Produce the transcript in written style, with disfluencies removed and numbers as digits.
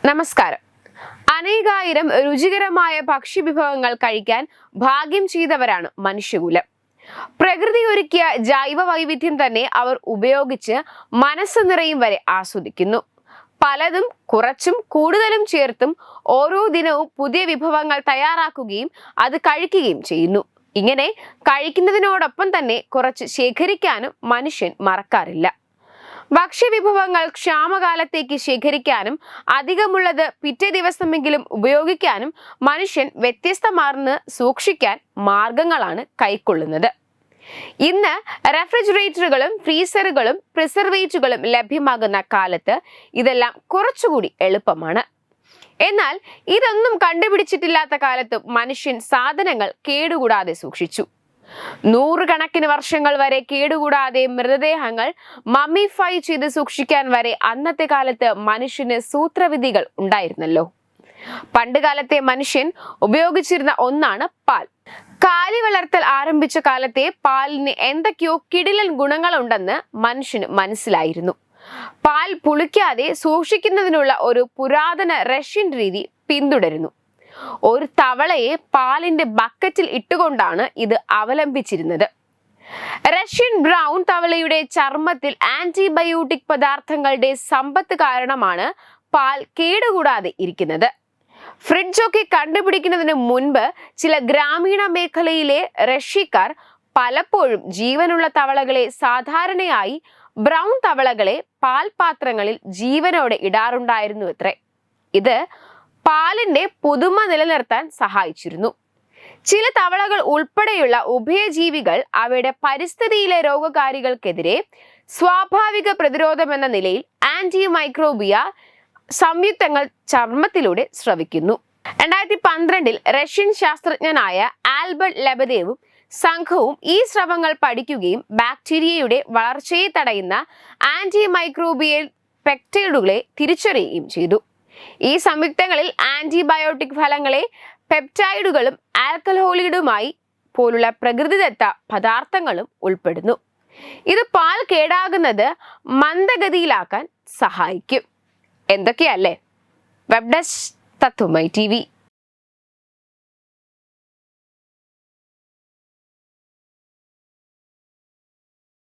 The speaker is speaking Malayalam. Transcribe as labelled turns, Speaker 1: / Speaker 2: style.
Speaker 1: നമസ്കാരം. അനേകായിരം രുചികരമായ ഭക്ഷ്യവിഭവങ്ങൾ കഴിക്കാൻ ഭാഗ്യം ചെയ്തവരാണ് മനുഷ്യകുലം. പ്രകൃതി ഒരുക്കിയ ജൈവ വൈവിധ്യം തന്നെ അവർ ഉപയോഗിച്ച് മനസ്സ് നിറയും വരെ ആസ്വദിക്കുന്നു. പലതും കുറച്ചും കൂടുതലും ചേർത്തും ഓരോ ദിനവും പുതിയ വിഭവങ്ങൾ തയ്യാറാക്കുകയും അത് കഴിക്കുകയും ചെയ്യുന്നു. ഇങ്ങനെ കഴിക്കുന്നതിനോടൊപ്പം തന്നെ കുറച്ച് ശേഖരിക്കാനും മനുഷ്യൻ മറക്കാറില്ല. ഭക്ഷ്യവിഭവങ്ങൾ ക്ഷാമകാലത്തേക്ക് ശേഖരിക്കാനും അധികമുള്ളത് പിറ്റേ ദിവസമെങ്കിലും ഉപയോഗിക്കാനും മനുഷ്യൻ വ്യത്യസ്തമാർന്ന് സൂക്ഷിക്കാൻ മാർഗങ്ങളാണ് കൈക്കൊള്ളുന്നത്. ഇന്ന് റെഫ്രിജറേറ്ററുകളും ഫ്രീസറുകളും പ്രിസർവേറ്റുകളും ലഭ്യമാകുന്ന കാലത്ത് ഇതെല്ലാം കുറച്ചുകൂടി എളുപ്പമാണ്. എന്നാൽ ഇതൊന്നും കണ്ടുപിടിച്ചിട്ടില്ലാത്ത കാലത്ത് മനുഷ്യൻ സാധനങ്ങൾ കേടുകൂടാതെ സൂക്ഷിച്ചു. നൂറുകണക്കിന് വർഷങ്ങൾ വരെ കേടുകൂടാതെ മൃതദേഹങ്ങൾ മമ്മിഫൈ ചെയ്ത് സൂക്ഷിക്കാൻ വരെ അന്നത്തെ കാലത്ത് മനുഷ്യന് സൂത്രവിധികൾ ഉണ്ടായിരുന്നല്ലോ. പണ്ടുകാലത്തെ മനുഷ്യൻ ഉപയോഗിച്ചിരുന്ന ഒന്നാണ് പാൽ. കാലി വളർത്തൽ ആരംഭിച്ച കാലത്തെ പാലിന് എന്തൊക്കെയോ കിടിലൻ ഗുണങ്ങളുണ്ടെന്ന് മനുഷ്യന് മനസ്സിലായിരുന്നു. പാൽ പുളിക്കാതെ സൂക്ഷിക്കുന്നതിനുള്ള ഒരു പുരാതന റഷ്യൻ രീതി പിന്തുടരുന്നു. ഒരു തവളയെ പാലിന്റെ ബക്കറ്റിൽ ഇട്ടുകൊണ്ടാണ് ഇത് അവലംബിച്ചിരുന്നത്. റഷ്യൻ ബ്രൗൺ തവളയുടെ ചർമ്മത്തിൽ ആന്റിബയോട്ടിക് പദാർത്ഥങ്ങളുടെ സമ്പത്ത് കാരണമാണ് പാൽ കേടുകൂടാതെ ഇരിക്കുന്നത്. ഫ്രിഡ്ജൊക്കെ കണ്ടുപിടിക്കുന്നതിന് മുൻപ് ചില ഗ്രാമീണ മേഖലയിലെ റഷ്യക്കാർ പലപ്പോഴും ജീവനുള്ള തവളകളെ, സാധാരണയായി ബ്രൗൺ തവളകളെ, പാൽപാത്രങ്ങളിൽ ജീവനോടെ ഇടാറുണ്ടായിരുന്നു അത്രേ. ഇത് പാലിന്റെ പുതുമ നിലനിർത്താൻ സഹായിച്ചിരുന്നു. ചില തവളകൾ ഉൾപ്പെടെയുള്ള ഉഭയജീവികൾ അവയുടെ പരിസ്ഥിതിയിലെ രോഗകാരികൾക്കെതിരെ സ്വാഭാവിക പ്രതിരോധം എന്ന നിലയിൽ ആന്റിമൈക്രോബിയ സംയുക്തങ്ങൾ ചർമ്മത്തിലൂടെ സ്രവിക്കുന്നു. 2012 റഷ്യൻ ശാസ്ത്രജ്ഞനായ ആൽബർട്ട് ലെബദേവും സംഘവും ഈ സ്രവങ്ങൾ പഠിക്കുകയും ബാക്ടീരിയയുടെ വളർച്ചയെ തടയുന്ന ആന്റിമൈക്രോബിയൽ പെപ്റ്റൈഡുകളെ തിരിച്ചറിയുകയും ചെയ്തു. ഈ സംയുക്തങ്ങളിൽ ആന്റിബയോട്ടിക് ഫലങ്ങളെ പെപ്റ്റൈഡുകളും ആൽക്കഹോളിഡുമായി പോലുള്ള പ്രകൃതിദത്ത പദാർത്ഥങ്ങളും ഉൾപ്പെടുന്നു. ഇത് പാൽ കേടാകുന്നത് മന്ദഗതിയിലാക്കാൻ സഹായിക്കും. എന്തൊക്കെയല്ലേ? വെബ് ഡെസ്ക് തത്വമൈ TV.